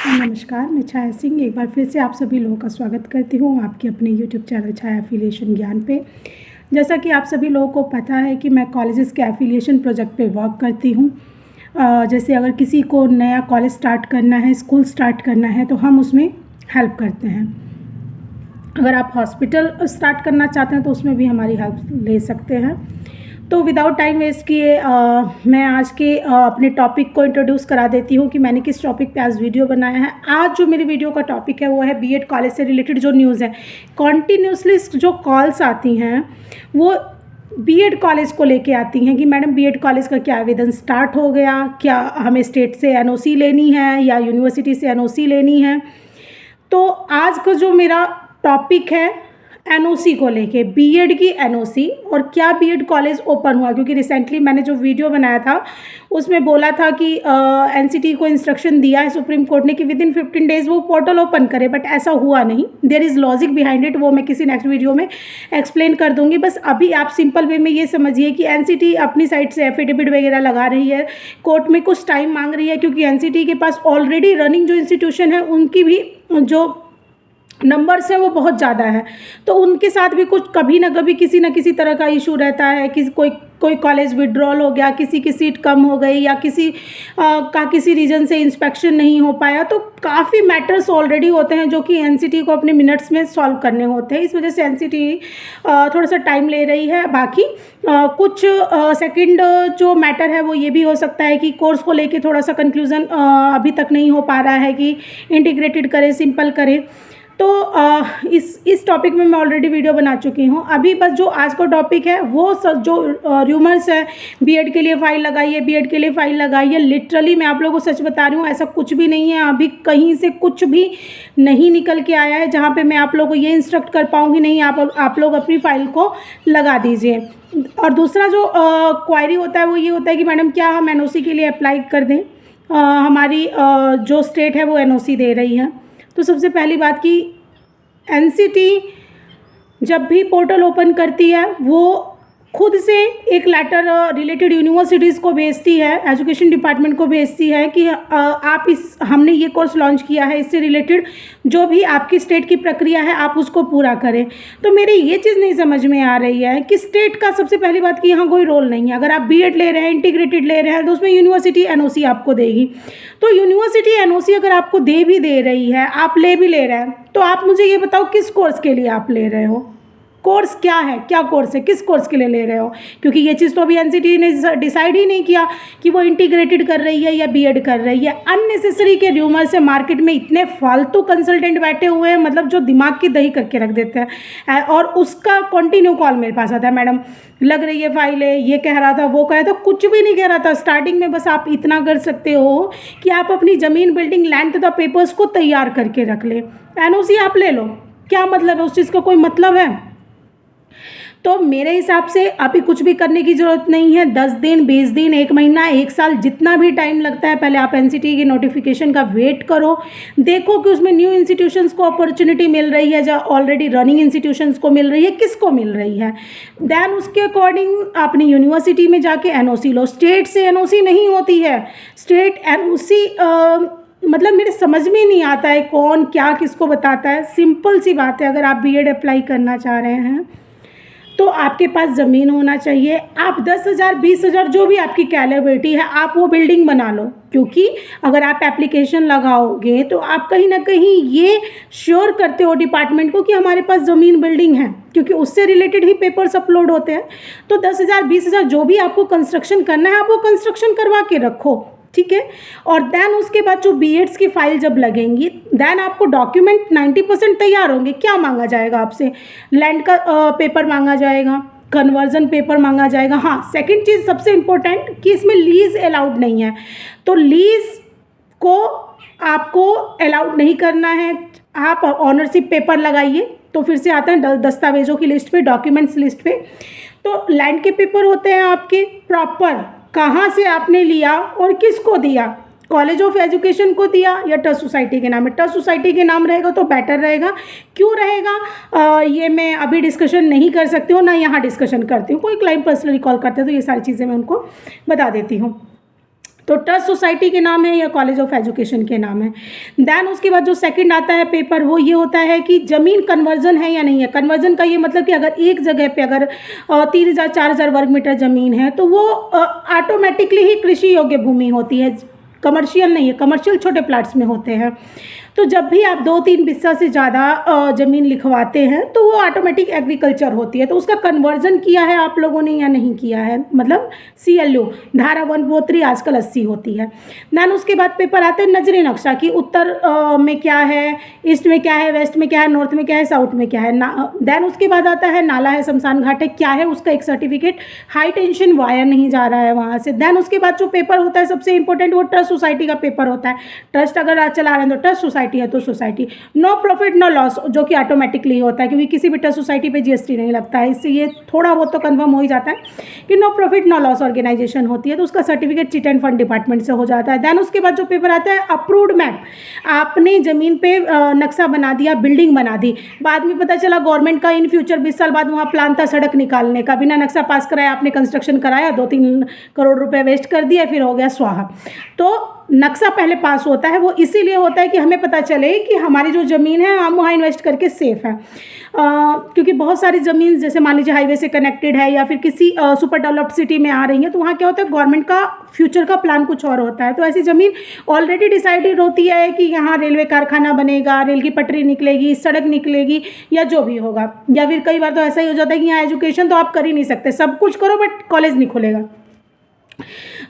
नमस्कार, मैं छाया सिंह एक बार फिर से आप सभी लोगों का स्वागत करती हूँ आपके अपने यूट्यूब चैनल छाया एफिलिएशन ज्ञान पे। जैसा कि आप सभी लोगों को पता है कि मैं कॉलेजेस के एफिलिएशन प्रोजेक्ट पे वर्क करती हूँ। जैसे अगर किसी को नया कॉलेज स्टार्ट करना है, स्कूल स्टार्ट करना है, तो हम उसमें हेल्प करते हैं। अगर आप हॉस्पिटल स्टार्ट करना चाहते हैं तो उसमें भी हमारी हेल्प ले सकते हैं। तो विदाउट टाइम वेस्ट किए मैं आज के अपने टॉपिक को इंट्रोड्यूस करा देती हूँ कि मैंने किस टॉपिक पे आज वीडियो बनाया है। आज जो मेरी वीडियो का टॉपिक है वो है बीएड कॉलेज से रिलेटेड जो न्यूज़ है। कॉन्टीन्यूसली जो कॉल्स आती हैं वो बीएड कॉलेज को लेके आती हैं कि मैडम बीएड कॉलेज का क्या आवेदन स्टार्ट हो गया, क्या हमें स्टेट से एनओसी लेनी है या यूनिवर्सिटी से एनओसी लेनी है। तो आज का जो मेरा टॉपिक है एनओसी को लेके, बीएड की एनओसी और क्या बीएड कॉलेज ओपन हुआ, क्योंकि रिसेंटली मैंने जो वीडियो बनाया था उसमें बोला था कि एनसीटी को इंस्ट्रक्शन दिया है सुप्रीम कोर्ट ने कि विद इन 15 डेज़ वो पोर्टल ओपन करे, बट ऐसा हुआ नहीं। There is logic behind it, वो मैं किसी नेक्स्ट वीडियो में एक्सप्लेन कर दूंगी। बस अभी आप सिंपल वे में ये समझिए कि एनसीटी अपनी साइड से एफिडेविट वगैरह लगा रही है, कोर्ट में कुछ टाइम मांग रही है, क्योंकि एनसीटी के पास ऑलरेडी रनिंग जो इंस्टीट्यूशन है उनकी भी जो नंबर्स हैं वो बहुत ज़्यादा है। तो उनके साथ भी कुछ कभी ना कभी किसी न किसी तरह का इशू रहता है कि कोई कॉलेज विड्रॉल हो गया, किसी की सीट कम हो गई या किसी रीज़न से इंस्पेक्शन नहीं हो पाया। तो काफ़ी मैटर्स ऑलरेडी होते हैं जो कि एनसीटी को अपने मिनट्स में सॉल्व करने होते हैं। इस वजह से एनसीटी थोड़ा सा टाइम ले रही है। बाकी कुछ सेकंड जो मैटर है वो ये भी हो सकता है कि कोर्स को लेके थोड़ा सा कंक्लूज़न अभी तक नहीं हो पा रहा है कि इंटीग्रेटेड करें, सिंपल करें। तो इस टॉपिक में मैं ऑलरेडी वीडियो बना चुकी हूँ। अभी बस जो आज का टॉपिक है वो जो र्यूमर्स है, बीएड के लिए फ़ाइल लगाइए, बीएड के लिए फ़ाइल लगाइए, लिटरली मैं आप लोगों को सच बता रही हूँ, ऐसा कुछ भी नहीं है। अभी कहीं से कुछ भी नहीं निकल के आया है जहाँ पे मैं आप लोगों को ये इंस्ट्रक्ट कर पाऊँगी नहीं आप लोग अपनी फ़ाइल को लगा दीजिए। और दूसरा जो क्वायरी होता है वो ये होता है कि मैडम क्या हम एनओसी के लिए अप्लाई कर दें, हमारी जो स्टेट है वो एनओसी दे रही है। तो सबसे पहली बात कि एनसीटी जब भी पोर्टल ओपन करती है वो खुद से एक लेटर रिलेटेड यूनिवर्सिटीज़ को भेजती है, एजुकेशन डिपार्टमेंट को भेजती है कि आप हमने ये कोर्स लॉन्च किया है, इससे रिलेटेड जो भी आपकी स्टेट की प्रक्रिया है आप उसको पूरा करें। तो मेरी ये चीज़ नहीं समझ में आ रही है कि स्टेट का सबसे पहली बात कि यहाँ कोई रोल नहीं है। अगर आप बीएड ले रहे हैं, इंटीग्रेटेड ले रहे हैं, तो उसमें यूनिवर्सिटी एनओसी आपको देगी। तो यूनिवर्सिटी एनओसी अगर आपको दे भी रही है, आप ले भी ले रहे हैं, तो आप मुझे ये बताओ किस कोर्स के लिए आप ले रहे हो, कोर्स क्या है, क्या कोर्स है, किस कोर्स के लिए ले रहे हो। क्योंकि ये चीज़ तो अभी एनसीटी ने डिसाइड ही नहीं किया कि वो इंटीग्रेटेड कर रही है या बीएड कर रही है। अननेसेसरी के र्यूमर से मार्केट में इतने फालतू कंसल्टेंट बैठे हुए हैं, मतलब जो दिमाग की दही करके रख देते हैं। और उसका कंटिन्यू कॉल मेरे पास आता है, मैडम लग रही है फाइल है, ये कह रहा था, वो कह रहा था, कुछ भी नहीं कह रहा था। स्टार्टिंग में बस आप इतना कर सकते हो कि आप अपनी ज़मीन, बिल्डिंग, लैंड तथा पेपर्स को तैयार करके रख ले, एनओसी आप ले लो। क्या मतलब है, उस चीज़ का कोई मतलब है? तो मेरे हिसाब से अभी कुछ भी करने की ज़रूरत नहीं है। 10 दिन, 20 दिन, 1 महीना, 1 साल, जितना भी टाइम लगता है, पहले आप एनसीटी की नोटिफिकेशन का वेट करो, देखो कि उसमें न्यू इंस्टीट्यूशंस को अपॉर्चुनिटी मिल रही है या ऑलरेडी रनिंग इंस्टीट्यूशंस को मिल रही है, किसको मिल रही है। देन उसके अकॉर्डिंग अपनी यूनिवर्सिटी में जाके एनओसी लो। स्टेट से एनओसी नहीं होती है। स्टेट एनओसी मतलब मेरे समझ में नहीं आता है कौन क्या किसको बताता है। सिंपल सी बात है, अगर आप बीएड अप्लाई करना चाह रहे हैं तो आपके पास ज़मीन होना चाहिए। आप 10,000 20,000 जो भी आपकी कैपेबिलिटी है आप वो बिल्डिंग बना लो, क्योंकि अगर आप एप्लीकेशन लगाओगे तो आप कहीं ना कहीं ये श्योर करते हो डिपार्टमेंट को कि हमारे पास ज़मीन, बिल्डिंग है, क्योंकि उससे रिलेटेड ही पेपर्स अपलोड होते हैं। तो 10,000 20,000 जो भी आपको कंस्ट्रक्शन करना है आप वो कंस्ट्रक्शन करवा के रखो, ठीक है। और देन उसके बाद जो बीएड्स की फाइल जब लगेंगी, देन आपको डॉक्यूमेंट 90% तैयार होंगे। क्या मांगा जाएगा आपसे? लैंड का पेपर मांगा जाएगा, कन्वर्जन पेपर मांगा जाएगा। हाँ, सेकंड चीज़ सबसे इम्पोर्टेंट कि इसमें लीज़ अलाउड नहीं है, तो लीज़ को आपको अलाउड नहीं करना है। आप ऑनरशिप पेपर लगाइए। तो फिर से आते हैं दस्तावेज़ों की लिस्ट पे, डॉक्यूमेंट्स लिस्ट पे। तो लैंड के पेपर होते हैं आपके प्रॉपर, कहाँ से आपने लिया और किसको दिया, कॉलेज ऑफ एजुकेशन को दिया या ट्रस्ट सोसाइटी के नाम है। ट्रस्ट सोसाइटी के नाम रहेगा तो बेटर रहेगा। क्यों रहेगा ये मैं अभी डिस्कशन नहीं कर सकती हूँ, ना यहाँ डिस्कशन करती हूँ। कोई क्लाइंट पर्सनली कॉल करते हैं तो ये सारी चीज़ें मैं उनको बता देती हूँ। तो ट्रस्ट सोसाइटी के नाम है या कॉलेज ऑफ एजुकेशन के नाम है। देन उसके बाद जो सेकंड आता है पेपर, वो ये होता है कि ज़मीन कन्वर्जन है या नहीं है। कन्वर्जन का ये मतलब कि अगर एक जगह पे अगर 3,000 4,000 वर्ग मीटर ज़मीन है तो वो ऑटोमेटिकली ही कृषि योग्य भूमि होती है, कमर्शियल नहीं है। कमर्शियल छोटे प्लाट्स में होते हैं। तो जब भी आप 2-3 बिस्सा से ज़्यादा ज़मीन लिखवाते हैं तो वो ऑटोमेटिक एग्रीकल्चर होती है। तो उसका कन्वर्जन किया है आप लोगों ने या नहीं किया है, मतलब CLU धारा 143 आजकल 80 होती है। देन उसके बाद पेपर आते हैं नजरी नक्शा कि उत्तर में क्या है, ईस्ट में क्या है, वेस्ट में क्या है, नॉर्थ में क्या है, साउथ में क्या है। देन उसके बाद आता है नाला है, शमशान घाट है, क्या है उसका एक सर्टिफिकेट, हाई टेंशन वायर नहीं जा रहा है वहाँ से। देन उसके बाद जो पेपर होता है सबसे इंपॉर्टेंट, वो ट्रस्ट सोसाइटी का पेपर होता है। ट्रस्ट अगर आप चला रहे हैं तो ट्रस्ट सोसाइटी है तो society, no profit no loss, जो कि ऑटोमेटिकली होता है क्योंकि किसी भी ट्रस्ट सोसाइटी पे GST नहीं लगता है। इससे ये थोड़ा बहुत तो कन्फर्म हो ही जाता है कि no profit no loss organisation होती है। तो उसका certificate chit and fund department से हो जाता है। देन उसके बाद जो पेपर आता है अप्रूव्ड मैप, आपने ज़मीन पे नक्शा बना दिया, बिल्डिंग बना दी, बाद में पता चला गवर्नमेंट का इन फ्यूचर 20 साल बाद वहाँ प्लान था सड़क निकालने का, बिना नक्शा पास कराया आपने कंस्ट्रक्शन कराया, 2-3 करोड़ रुपए वेस्ट कर दिया, फिर हो गया स्वाहा। तो नक्शा पहले पास होता है, वो इसीलिए होता है कि हमें पता चले कि हमारी जो ज़मीन है हम वहाँ इन्वेस्ट करके सेफ़ है। क्योंकि बहुत सारी ज़मीन जैसे मान लीजिए हाईवे से कनेक्टेड है या फिर किसी सुपर डेवलप्ड सिटी में आ रही है, तो वहाँ क्या होता है गवर्नमेंट का फ्यूचर का प्लान कुछ और होता है। तो ऐसी ज़मीन ऑलरेडी डिसाइडेड होती है कि यहाँ रेलवे कारखाना बनेगा, रेल की पटरी निकलेगी, सड़क निकलेगी या जो भी होगा। या फिर कई बार तो ऐसा ही हो जाता है कि यहाँ एजुकेशन तो आप कर ही नहीं सकते, सब कुछ करो बट कॉलेज नहीं खुलेगा।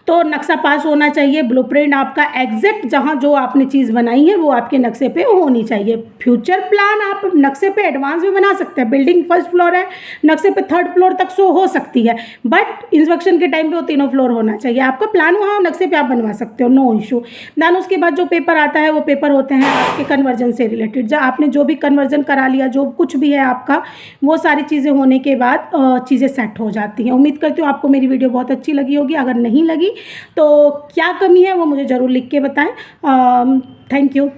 तो नक्शा पास होना चाहिए, ब्लूप्रिंट आपका एग्जैक्ट जहाँ जो आपने चीज़ बनाई है वो आपके नक्शे पे होनी चाहिए। फ्यूचर प्लान आप नक्शे पे एडवांस में बना सकते हैं, बिल्डिंग फर्स्ट फ्लोर है, नक्शे पे 3rd फ्लोर तक शो हो सकती है, बट इंस्पेक्शन के टाइम पे वो तीनों फ्लोर होना चाहिए। आपका प्लान वहाँ नक्शे पे आप बनवा सकते हो, नो इशू। देन उसके बाद जो पेपर आता है वो पेपर होते हैं आपके कन्वर्जन से रिलेटेड। जब आपने जो भी कन्वर्जन करा लिया, जो कुछ भी है आपका, वो सारी चीज़ें होने के बाद चीज़ें सेट हो जाती हैं। उम्मीद करती हूँ आपको मेरी वीडियो बहुत अच्छी लगी होगी। अगर नहीं लगी तो क्या कमी है वो मुझे ज़रूर लिख के बताएं। Thank you.